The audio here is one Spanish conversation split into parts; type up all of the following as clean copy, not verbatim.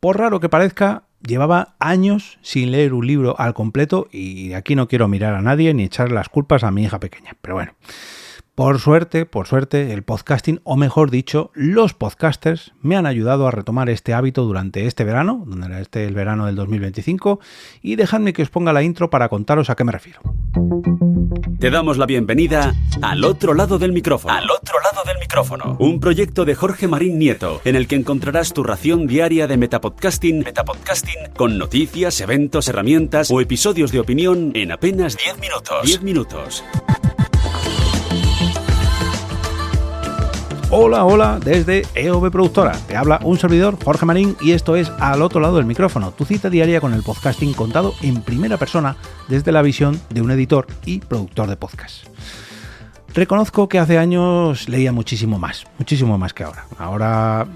Por raro que parezca, llevaba años sin leer un libro al completo y aquí no quiero mirar a nadie ni echar las culpas a mi hija pequeña. Pero bueno, por suerte, el podcasting, o mejor dicho, los podcasters, me han ayudado a retomar este hábito durante este verano, donde era el verano del 2025, y dejadme que os ponga la intro para contaros a qué me refiero. Te damos la bienvenida al otro lado del micrófono. Un proyecto de Jorge Marín Nieto, en el que encontrarás tu ración diaria de metapodcasting con noticias, eventos, herramientas o episodios de opinión en apenas 10 minutos. Hola, desde EOB Productora. Te habla un servidor, Jorge Marín, y esto es Al otro lado del micrófono, tu cita diaria con el podcasting contado en primera persona desde la visión de un editor y productor de podcast. Reconozco que hace años leía muchísimo más que ahora. Ahora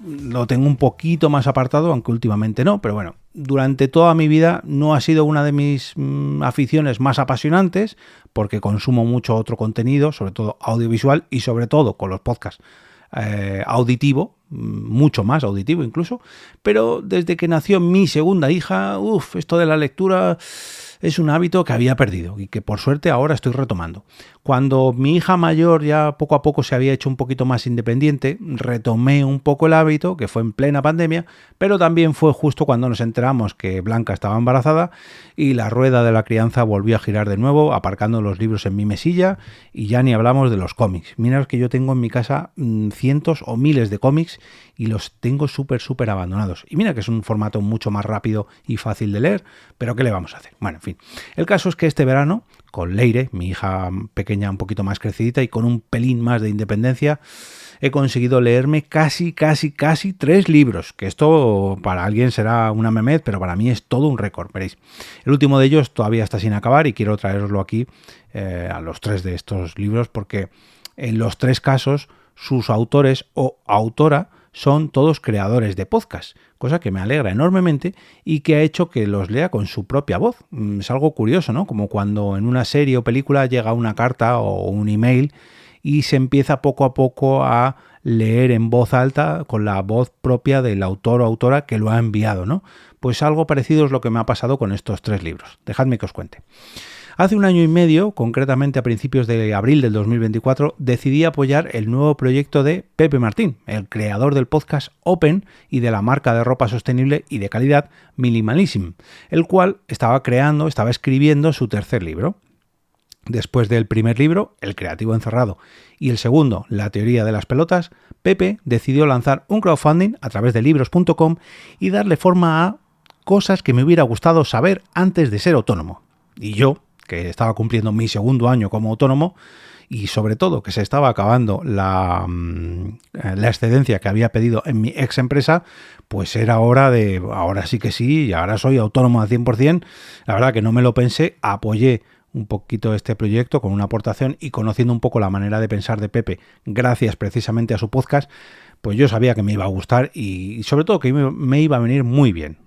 lo tengo un poquito más apartado, aunque últimamente no, pero bueno, durante toda mi vida no ha sido una de mis aficiones más apasionantes, porque consumo mucho otro contenido, sobre todo audiovisual y sobre todo con los podcasts auditivo, mucho más auditivo incluso, pero desde que nació mi segunda hija, esto de la lectura es un hábito que había perdido y que por suerte ahora estoy retomando. Cuando mi hija mayor ya poco a poco se había hecho un poquito más independiente, retomé un poco el hábito, que fue en plena pandemia, pero también fue justo cuando nos enteramos que Blanca estaba embarazada y la rueda de la crianza volvió a girar de nuevo, aparcando los libros en mi mesilla, y ya ni hablamos de los cómics. Mirad que yo tengo en mi casa cientos o miles de cómics y los tengo súper abandonados. Y mira que es un formato mucho más rápido y fácil de leer, pero ¿qué le vamos a hacer? Bueno, en fin. El caso es que este verano, con Leire, mi hija pequeña un poquito más crecidita y con un pelín más de independencia, he conseguido leerme casi 3 libros, que esto para alguien será una memez, pero para mí es todo un récord, veréis. El último de ellos todavía está sin acabar y quiero traeroslo aquí a los 3 de estos libros, porque en los 3 casos sus autores o autora son todos creadores de podcast, cosa que me alegra enormemente y que ha hecho que los lea con su propia voz. Es algo curioso, ¿no? Como cuando en una serie o película llega una carta o un email y se empieza poco a poco a leer en voz alta con la voz propia del autor o autora que lo ha enviado, ¿no? Pues algo parecido es lo que me ha pasado con estos 3 libros. Dejadme que os cuente. Hace un año y medio, concretamente a principios de abril del 2024, decidí apoyar el nuevo proyecto de Pepe Martín, el creador del podcast Open y de la marca de ropa sostenible y de calidad Minimalism, el cual estaba escribiendo su tercer libro. Después del primer libro, El creativo encerrado, y el segundo, La teoría de las pelotas, Pepe decidió lanzar un crowdfunding a través de libros.com y darle forma a cosas que me hubiera gustado saber antes de ser autónomo. Y yo, que estaba cumpliendo mi segundo año como autónomo y sobre todo que se estaba acabando la excedencia que había pedido en mi ex empresa, pues era hora de, ahora sí que sí, y ahora soy autónomo al 100%. La verdad que no me lo pensé, apoyé un poquito este proyecto con una aportación y conociendo un poco la manera de pensar de Pepe, gracias precisamente a su podcast, pues yo sabía que me iba a gustar y sobre todo que me iba a venir muy bien.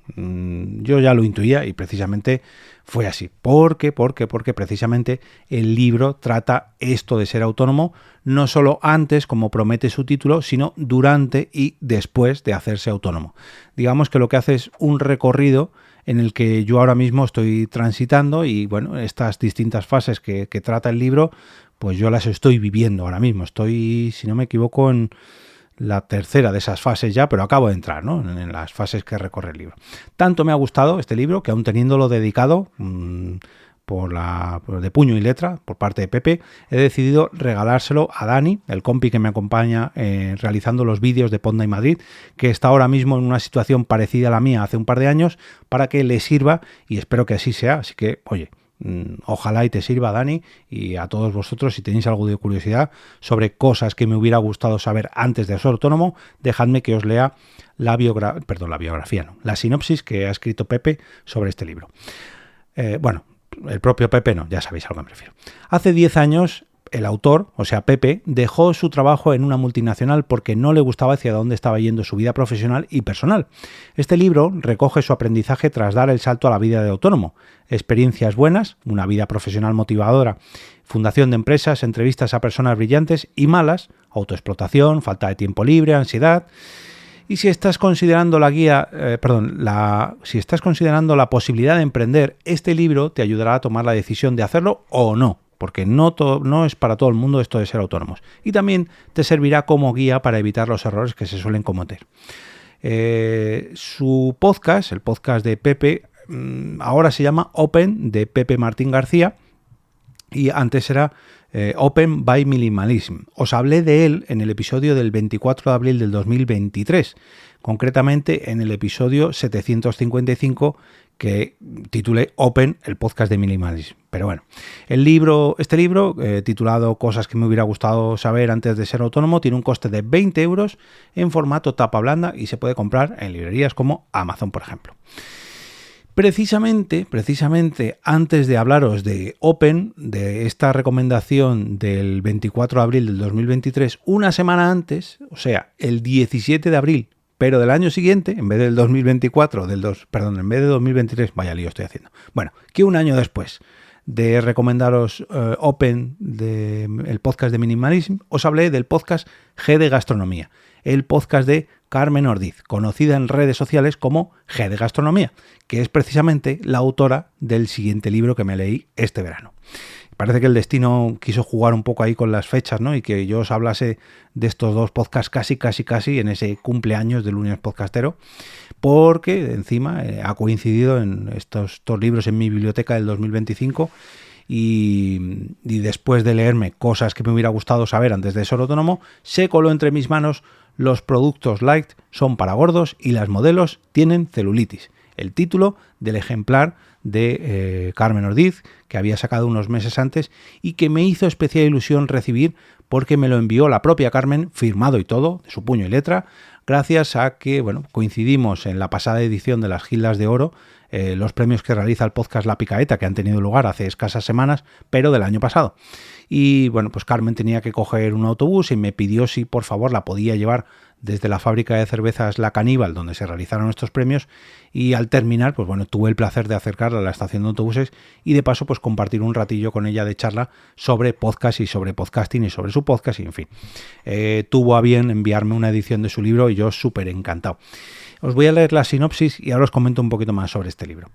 Yo ya lo intuía y precisamente fue así. Porque precisamente el libro trata esto de ser autónomo, no solo antes, como promete su título, sino durante y después de hacerse autónomo. Digamos que lo que hace es un recorrido en el que yo ahora mismo estoy transitando y bueno, estas distintas fases que trata el libro, pues yo las estoy viviendo ahora mismo. Estoy, si no me equivoco, en la tercera de esas fases ya, pero acabo de entrar, ¿no?, en las fases que recorre el libro. Tanto me ha gustado este libro que aún teniéndolo dedicado de puño y letra por parte de Pepe, he decidido regalárselo a Dani, el compi que me acompaña realizando los vídeos de Ponda y Madrid, que está ahora mismo en una situación parecida a la mía hace un par de años, para que le sirva y espero que así sea. Así que, oye, ojalá y te sirva, Dani, y a todos vosotros, si tenéis algo de curiosidad sobre cosas que me hubiera gustado saber antes de ser autónomo, dejadme que os lea la sinopsis que ha escrito Pepe sobre este libro. El propio Pepe no, ya sabéis a lo que me refiero. Hace 10 años el autor, o sea Pepe, dejó su trabajo en una multinacional porque no le gustaba hacia dónde estaba yendo su vida profesional y personal. Este libro recoge su aprendizaje tras dar el salto a la vida de autónomo. Experiencias buenas, una vida profesional motivadora, fundación de empresas, entrevistas a personas brillantes, y malas, autoexplotación, falta de tiempo libre, ansiedad. Y si estás considerando si estás considerando la posibilidad de emprender, este libro te ayudará a tomar la decisión de hacerlo o no, porque no es para todo el mundo esto de ser autónomos. Y también te servirá como guía para evitar los errores que se suelen cometer. Su podcast, el podcast de Pepe, ahora se llama Open, de Pepe Martín García, y antes era Open by Minimalism. Os hablé de él en el episodio del 24 de abril del 2023, concretamente en el episodio 755, que titulé Open, el podcast de Minimalism. Pero bueno, este libro, titulado Cosas que me hubiera gustado saber antes de ser autónomo, tiene un coste de 20 euros en formato tapa blanda y se puede comprar en librerías como Amazon, por ejemplo. Precisamente, antes de hablaros de Open, de esta recomendación del 24 de abril del 2023, una semana antes, o sea, el 17 de abril, pero del año siguiente, en vez del 2024, en vez de 2023, vaya lío estoy haciendo. Bueno, que un año después de recomendaros Open, el podcast de Minimalism, os hablé del podcast G de Gastronomía, el podcast de Carmen Ordiz, conocida en redes sociales como G de Gastronomía, que es precisamente la autora del siguiente libro que me leí este verano. Parece que el destino quiso jugar un poco ahí con las fechas, ¿no? Y que yo os hablase de estos dos podcasts casi en ese cumpleaños del Lunes Podcastero, porque encima ha coincidido en estos dos libros en mi biblioteca del 2025 y después de leerme Cosas que me hubiera gustado saber antes de ser autónomo, se coló entre mis manos Los productos light son para gordos y las modelos tienen celulitis, el título del ejemplar de Carmen Ordiz, que había sacado unos meses antes y que me hizo especial ilusión recibir porque me lo envió la propia Carmen, firmado y todo, de su puño y letra, gracias a que coincidimos en la pasada edición de las Gildas de Oro, los premios que realiza el podcast La Picaeta, que han tenido lugar hace escasas semanas, pero del año pasado. Y pues Carmen tenía que coger un autobús y me pidió si por favor la podía llevar desde la fábrica de cervezas La Caníbal, donde se realizaron estos premios, y al terminar, tuve el placer de acercarla a la estación de autobuses y de paso compartir un ratillo con ella de charla sobre podcast y sobre podcasting y sobre su podcast, y en fin. Tuvo a bien enviarme una edición de su libro y yo súper encantado. Os voy a leer la sinopsis y ahora os comento un poquito más sobre este libro.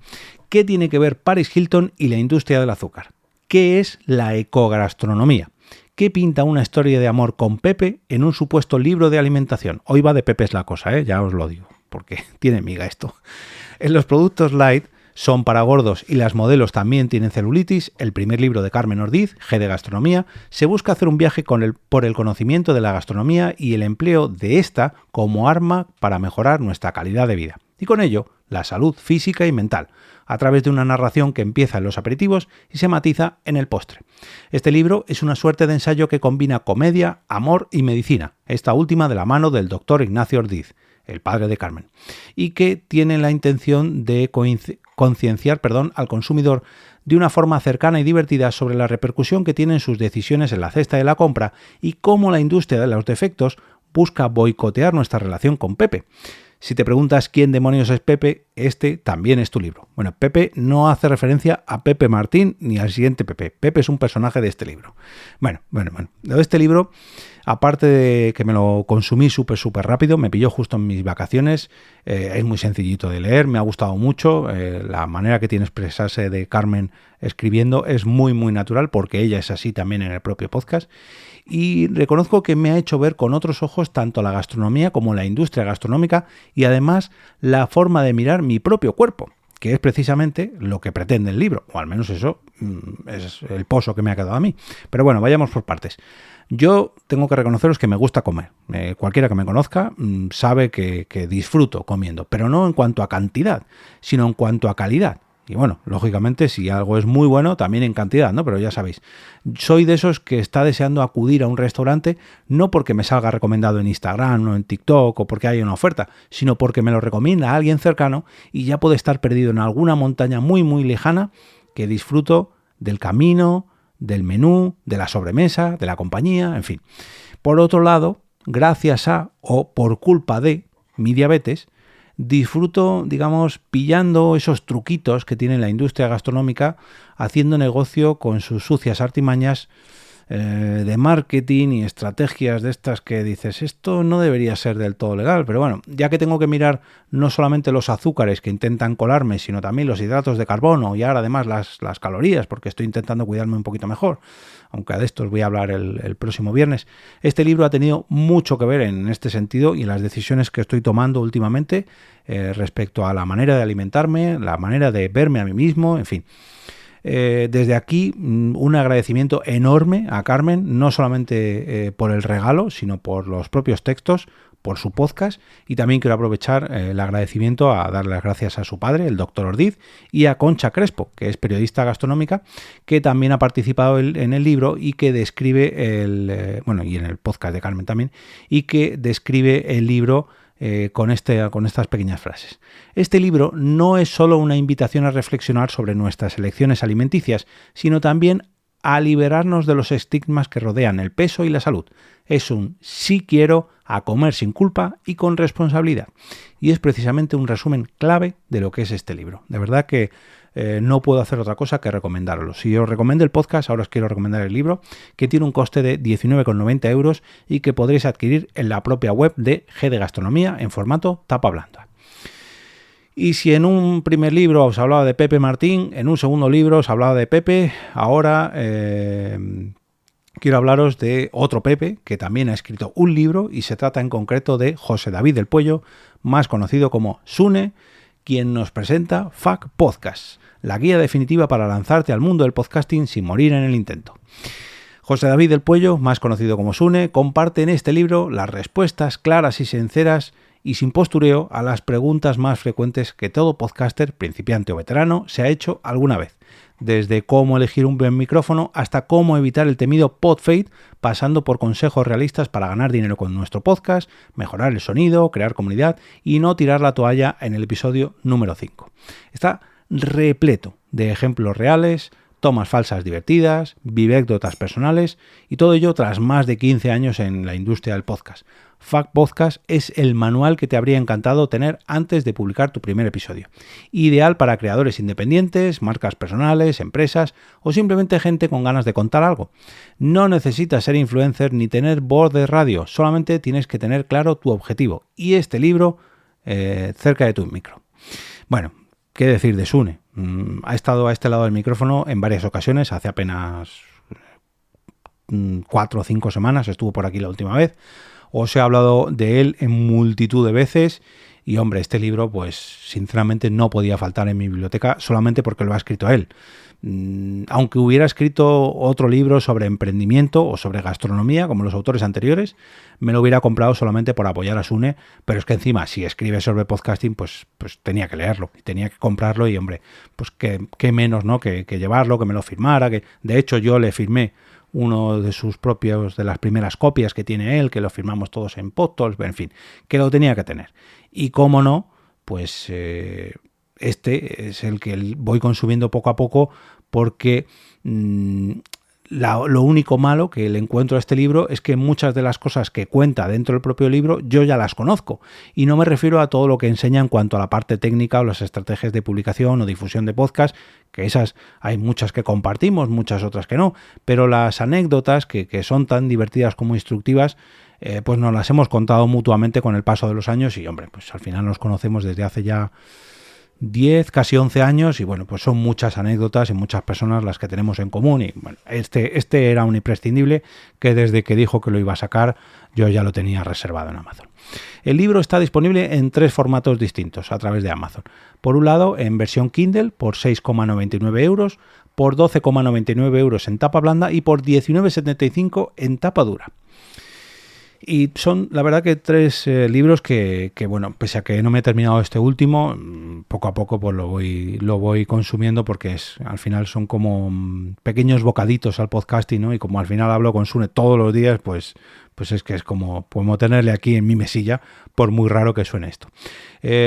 ¿Qué tiene que ver Paris Hilton y la industria del azúcar? ¿Qué es la ecogastronomía? ¿Qué pinta una historia de amor con Pepe en un supuesto libro de alimentación? Hoy va de Pepe es la cosa, ya os lo digo, porque tiene miga esto. En Los productos light son para gordos y las modelos también tienen celulitis, el primer libro de Carmen Ordiz, G de Gastronomía, se busca hacer un viaje por el conocimiento de la gastronomía y el empleo de esta como arma para mejorar nuestra calidad de vida. Y con ello, la salud física y mental, a través de una narración que empieza en los aperitivos y se matiza en el postre. Este libro es una suerte de ensayo que combina comedia, amor y medicina, esta última de la mano del doctor Ignacio Ordiz, el padre de Carmen, y que tiene la intención de concienciar al consumidor de una forma cercana y divertida sobre la repercusión que tienen sus decisiones en la cesta de la compra y cómo la industria de los defectos busca boicotear nuestra relación con Pepe. Si te preguntas quién demonios es Pepe, este también es tu libro. Bueno, Pepe no hace referencia a Pepe Martín ni al siguiente Pepe. Pepe es un personaje de este libro. Bueno. Este libro, aparte de que me lo consumí súper rápido, me pilló justo en mis vacaciones, es muy sencillito de leer, me ha gustado mucho, la manera que tiene expresarse de Carmen escribiendo es muy natural porque ella es así también en el propio podcast. Y reconozco que me ha hecho ver con otros ojos tanto la gastronomía como la industria gastronómica y además la forma de mirar mi propio cuerpo, que es precisamente lo que pretende el libro, o al menos eso es el pozo que me ha quedado a mí. Pero bueno, vayamos por partes. Yo tengo que reconoceros que me gusta comer. Cualquiera que me conozca sabe que disfruto comiendo, pero no en cuanto a cantidad, sino en cuanto a calidad. Y bueno, lógicamente, si algo es muy bueno, también en cantidad, ¿no? Pero ya sabéis, soy de esos que está deseando acudir a un restaurante no porque me salga recomendado en Instagram o en TikTok o porque haya una oferta, sino porque me lo recomienda alguien cercano y ya puede estar perdido en alguna montaña muy lejana que disfruto del camino, del menú, de la sobremesa, de la compañía, en fin. Por otro lado, gracias a o por culpa de mi diabetes, disfruto, pillando esos truquitos que tiene la industria gastronómica, haciendo negocio con sus sucias artimañas, de marketing y estrategias de estas que dices, esto no debería ser del todo legal, pero bueno, ya que tengo que mirar no solamente los azúcares que intentan colarme, sino también los hidratos de carbono y ahora además las calorías, porque estoy intentando cuidarme un poquito mejor, aunque de esto os voy a hablar el próximo viernes. Este libro ha tenido mucho que ver en este sentido y en las decisiones que estoy tomando últimamente respecto a la manera de alimentarme, la manera de verme a mí mismo, en fin. Desde aquí un agradecimiento enorme a Carmen, no solamente por el regalo, sino por los propios textos, por su podcast, y también quiero aprovechar el agradecimiento a dar las gracias a su padre, el doctor Ordiz, y a Concha Crespo, que es periodista gastronómica, que también ha participado en el libro y que describe y en el podcast de Carmen también, y que describe el libro con estas pequeñas frases. Este libro no es solo una invitación a reflexionar sobre nuestras elecciones alimenticias, sino también a liberarnos de los estigmas que rodean el peso y la salud. Es un sí quiero a comer sin culpa y con responsabilidad. Y es precisamente un resumen clave de lo que es este libro. De verdad que no puedo hacer otra cosa que recomendarlo. Si os recomiendo el podcast, ahora os quiero recomendar el libro, que tiene un coste de 19,90 € y que podréis adquirir en la propia web de G de Gastronomía en formato tapa blanda. Y si en un primer libro os hablaba de Pepe Martín, en un segundo libro os hablaba de Pepe, ahora quiero hablaros de otro Pepe que también ha escrito un libro y se trata en concreto de José David del Puello, más conocido como Sune, quien nos presenta FAQ Podcast, la guía definitiva para lanzarte al mundo del podcasting sin morir en el intento. José David del Puello, más conocido como Sune, comparte en este libro las respuestas claras y sinceras y sin postureo a las preguntas más frecuentes que todo podcaster, principiante o veterano, se ha hecho alguna vez. Desde cómo elegir un buen micrófono hasta cómo evitar el temido podfade, pasando por consejos realistas para ganar dinero con nuestro podcast, mejorar el sonido, crear comunidad y no tirar la toalla en el episodio número 5. Está repleto de ejemplos reales, tomas falsas divertidas, vivécdotas personales y todo ello tras más de 15 años en la industria del podcast. FAQ Podcast es el manual que te habría encantado tener antes de publicar tu primer episodio. Ideal para creadores independientes, marcas personales, empresas o simplemente gente con ganas de contar algo. No necesitas ser influencer ni tener voz de radio, solamente tienes que tener claro tu objetivo y este libro cerca de tu micro. Bueno, ¿qué decir de Sune? Ha estado a este lado del micrófono en varias ocasiones, hace apenas 4 o 5 semanas, estuvo por aquí la última vez. Os he hablado de él en multitud de veces y, hombre, este libro, pues, sinceramente no podía faltar en mi biblioteca solamente porque lo ha escrito él. Aunque hubiera escrito otro libro sobre emprendimiento o sobre gastronomía, como los autores anteriores, me lo hubiera comprado solamente por apoyar a Sune, pero es que encima, si escribe sobre podcasting, pues tenía que leerlo y tenía que comprarlo y, hombre, pues qué menos, ¿no? que llevarlo, que me lo firmara, que de hecho yo le firmé uno de sus propios, de las primeras copias que tiene él, que lo firmamos todos en Podtalks, en fin, que lo tenía que tener. Y cómo no, pues este es el que voy consumiendo poco a poco porque lo único malo que le encuentro a este libro es que muchas de las cosas que cuenta dentro del propio libro yo ya las conozco y no me refiero a todo lo que enseña en cuanto a la parte técnica o las estrategias de publicación o difusión de podcast, que esas hay muchas que compartimos, muchas otras que no, pero las anécdotas que son tan divertidas como instructivas, pues nos las hemos contado mutuamente con el paso de los años y, hombre, pues al final nos conocemos desde hace ya 10, casi 11 años y bueno, pues son muchas anécdotas y muchas personas las que tenemos en común y bueno, este era un imprescindible que desde que dijo que lo iba a sacar yo ya lo tenía reservado en Amazon. El libro está disponible en 3 formatos distintos a través de Amazon. Por un lado, en versión Kindle por 6,99 €, por 12,99 € en tapa blanda y por 19,75 € en tapa dura. Y son, la verdad, que 3 libros que, bueno, pese a que no me he terminado este último, poco a poco pues lo voy consumiendo porque al final son como pequeños bocaditos al podcasting, ¿no? Y como al final hablo con Sune todos los días, pues es que es como tenerle aquí en mi mesilla, por muy raro que suene esto.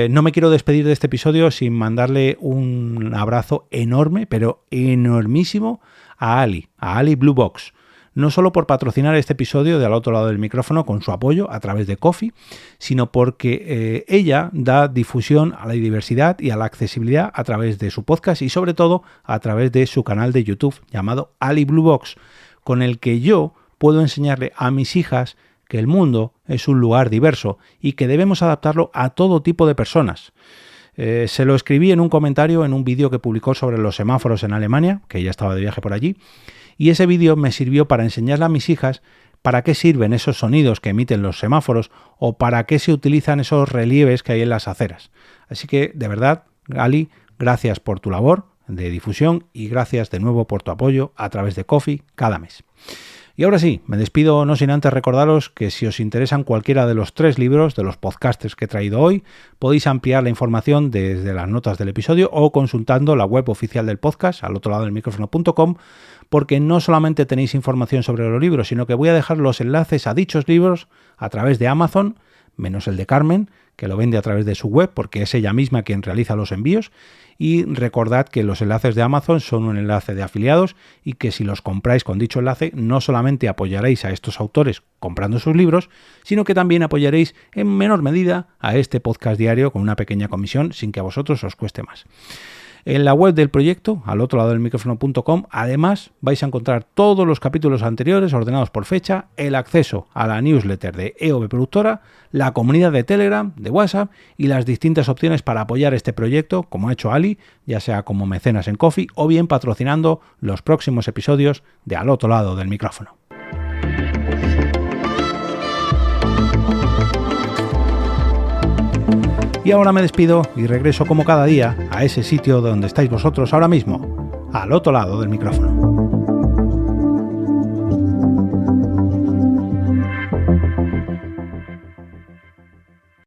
No me quiero despedir de este episodio sin mandarle un abrazo enorme, pero enormísimo, a Ali Blue Box. No solo por patrocinar este episodio de Al Otro Lado del Micrófono con su apoyo a través de Ko-fi, sino porque ella da difusión a la diversidad y a la accesibilidad a través de su podcast y sobre todo a través de su canal de YouTube llamado Ali Blue Box, con el que yo puedo enseñarle a mis hijas que el mundo es un lugar diverso y que debemos adaptarlo a todo tipo de personas. Se lo escribí en un comentario en un vídeo que publicó sobre los semáforos en Alemania, que ya estaba de viaje por allí, y ese vídeo me sirvió para enseñarle a mis hijas para qué sirven esos sonidos que emiten los semáforos o para qué se utilizan esos relieves que hay en las aceras. Así que, de verdad, Ali, gracias por tu labor de difusión y gracias de nuevo por tu apoyo a través de Ko-fi cada mes. Y ahora sí, me despido no sin antes recordaros que si os interesan cualquiera de los 3 libros de los podcasters que he traído hoy, podéis ampliar la información desde las notas del episodio o consultando la web oficial del podcast, al otro lado del micrófono.com, porque no solamente tenéis información sobre los libros, sino que voy a dejar los enlaces a dichos libros a través de Amazon, menos el de Carmen, que lo vende a través de su web, porque es ella misma quien realiza los envíos. Y recordad que los enlaces de Amazon son un enlace de afiliados y que si los compráis con dicho enlace, no solamente apoyaréis a estos autores comprando sus libros, sino que también apoyaréis en menor medida a este podcast diario con una pequeña comisión sin que a vosotros os cueste más. En la web del proyecto, al otro lado del micrófono.com, además vais a encontrar todos los capítulos anteriores ordenados por fecha, el acceso a la newsletter de EOB Productora, la comunidad de Telegram, de WhatsApp y las distintas opciones para apoyar este proyecto, como ha hecho Ali, ya sea como mecenas en Ko-fi o bien patrocinando los próximos episodios de Al otro lado del micrófono. Y ahora me despido y regreso como cada día a ese sitio donde estáis vosotros ahora mismo, al otro lado del micrófono.